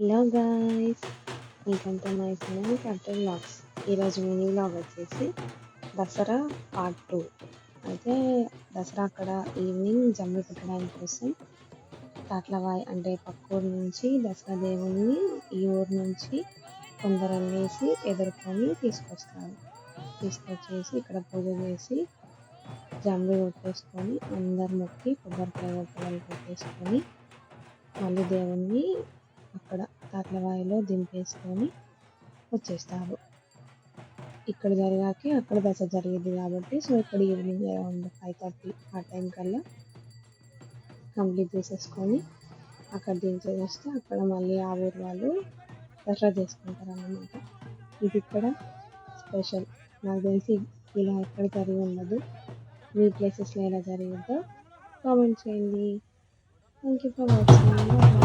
Hello guys, welcome to my channel capital vlogs. ఈరోజు mini vlog వచ్చేసి Dasara part 2. అయితే దసరా అక్కడ ఈవినింగ్ జమ్మి పెట్టడానికి కోసం తాట్లవాయి అంటే పక్క ఊరు నుంచి దసరా దేవుణ్ణి ఈ ఊరు నుంచి కొందరు వెళ్ళేసి ఎదుర్కొని తీసుకొస్తారు. తీసుకొచ్చేసి ఇక్కడ పూజ చేసి జమ్మి కొట్టేసుకొని అందరు మొక్కి కొబ్బరికాయ కొట్టేసుకొని మళ్ళీ దేవుణ్ణి అక్కడ తాట్లవాయిలో దింపేసుకొని వచ్చేస్తారు. ఇక్కడ జరిగాకే అక్కడ దసరా జరిగింది కాబట్టి సో ఇక్కడ ఈవినింగ్ అరౌండ్ 5:30 ఆ టైం కల్లా కంప్లీట్ చేసేసుకొని అక్కడ దించేస్తే అక్కడ మళ్ళీ ఆ ఊరు వాళ్ళు దసరా చేసుకుంటారు అన్నమాట. ఇది ఇక్కడ స్పెషల్. నాకు తెలిసి ఇలా ఎక్కడ జరిగి ఉండదు. మీ ప్లేసెస్లో ఎలా జరిగిందో కామెంట్ చేయండి. Thank you for watching.